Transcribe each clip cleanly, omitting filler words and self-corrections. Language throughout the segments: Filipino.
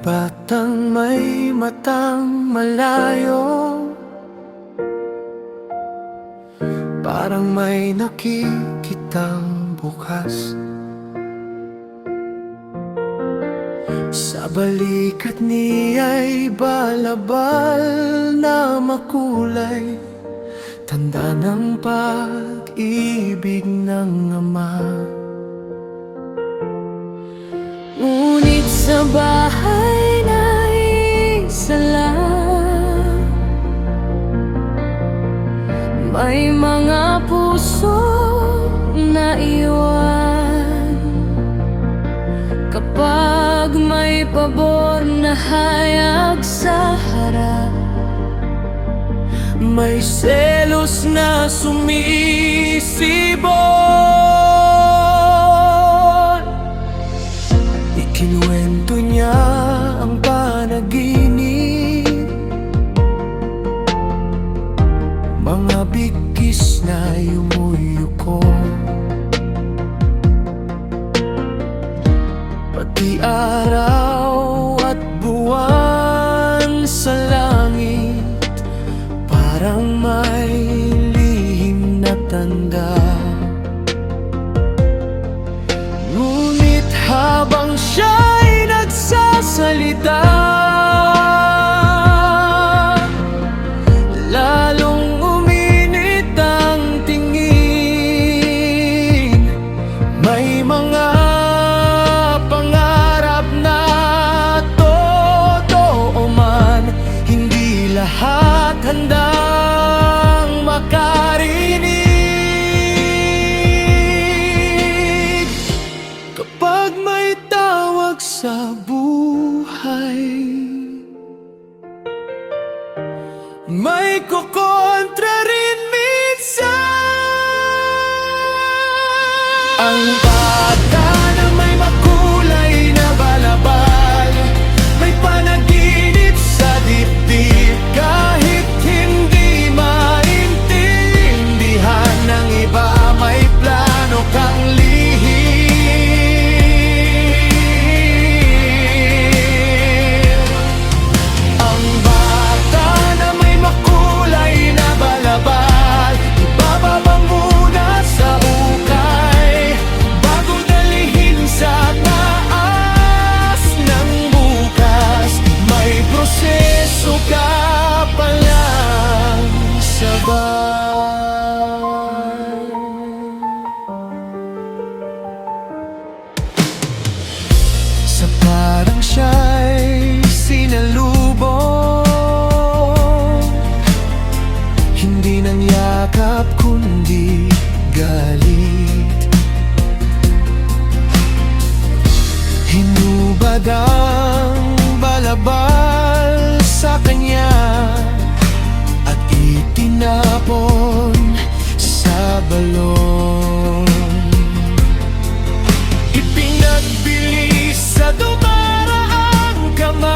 batang may matang malayo, parang may nakikitang bukas. Sa balikat niya'y balabal na makulay, tanda ng pag-ibig ng ama. Ngunit sa bahay na isa lang, may mga puso na iwan. Kapag may pabor na hayag sa harap, may selos na sumisibol. Ikinuwento niya ang panaginip, mga bigkis na yumuyuko, pati araw at buwan sa langit, parang may lihim na tanda. Ngunit habang siya'y nagsasalita, lalong uminit ang tingin. May mga pangarap na totoo man, hindi lahat handang makarinig. Kapag may tawag sa buhay, may kukontra rin minsan. Ang bata na may makulay na balabal, may panaginip sa dibdib, kahit hindi maintindihan ng iba, may plano kang lihim. Ang bata na may makulay na balabal, ibababa muna sa ukay, bago dalhin sa taas ng bukas. May proseso ka palang sabay. Sa parang siya'y sinalubong, hindi nang yakap kundi galit. Hinubad ang balabal sa kanya at itinapon sa balon. Ipinagbilis sa dumaraang kamay,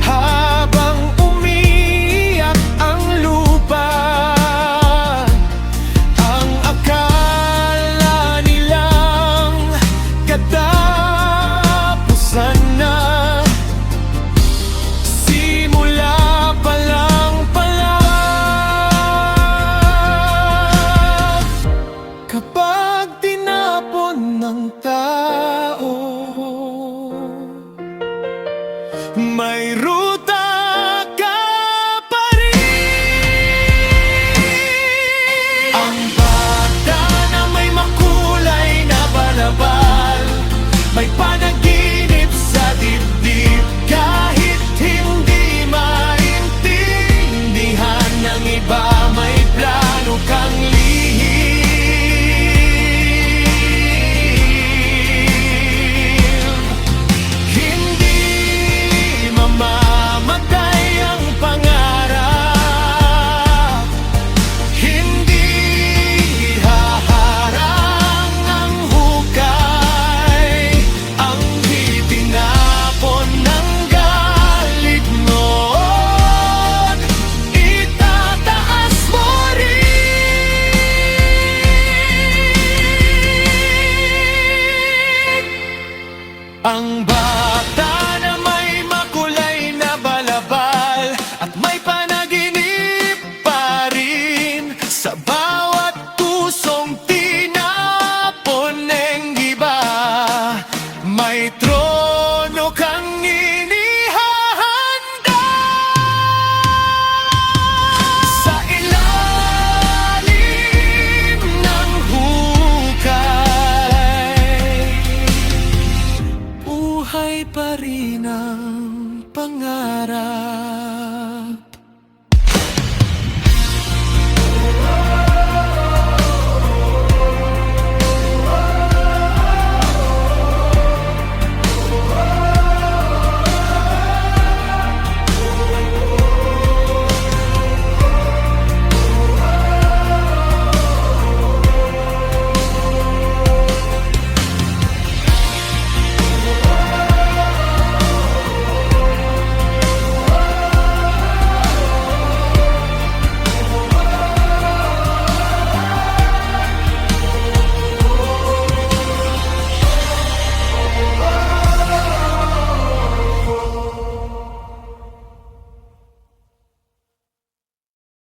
habang umiiyak ang lupa. Ang akala nilang katapusan na, simula pa lang pala. Kapag tinapon ng